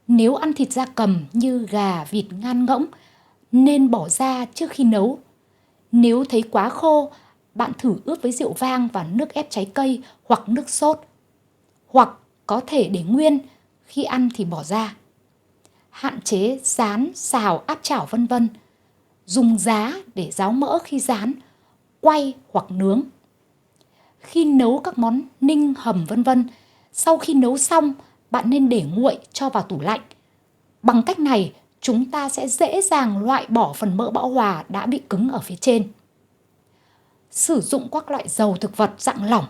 Nếu ăn thịt gia cầm như gà, vịt, ngan ngỗng nên bỏ ra trước khi nấu. Nếu thấy quá khô, bạn thử ướp với rượu vang và nước ép trái cây hoặc nước sốt. Hoặc có thể để nguyên, khi ăn thì bỏ ra. Hạn chế rán, xào, áp chảo vân vân. Dùng giá để ráo mỡ khi rán, quay hoặc nướng. Khi nấu các món ninh, hầm vân vân, sau khi nấu xong, bạn nên để nguội cho vào tủ lạnh. Bằng cách này, chúng ta sẽ dễ dàng loại bỏ phần mỡ bão hòa đã bị cứng ở phía trên. Sử dụng các loại dầu thực vật dạng lỏng